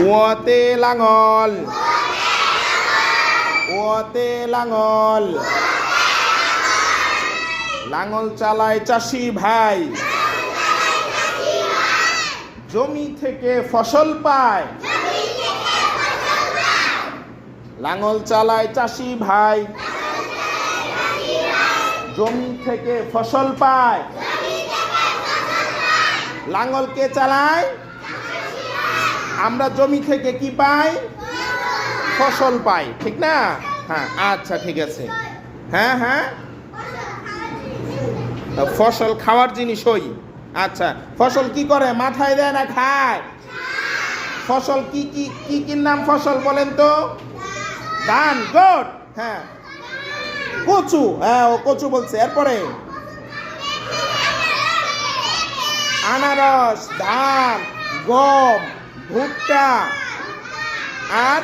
ওতে লাঙল, ওতে লাঙল, লাঙল চালায় চাষি ভাই, জমি থেকে ফসল পায়। লাঙল চালায় চাষি ভাই, জমি থেকে ফসল পায়। লাঙল কে চালায়? আমরা জমি থেকে কি পাই? ফসল পাই, ঠিক না? হ্যাঁ, আচ্ছা ঠিক আছে। হ্যাঁ হ্যাঁ, ফসল খাওয়ার জিনিস হই। আচ্ছা, ফসল কি করে? মাথায় দেয় না খায়? ফসল কি কি কি কি নাম ফসল বলেন তো? ধান, গোট, হ্যাঁ, কচু, হ্যাঁ ও কচু বলছে। এরপরে আনারস, ধান, গম, ভুট্টা আর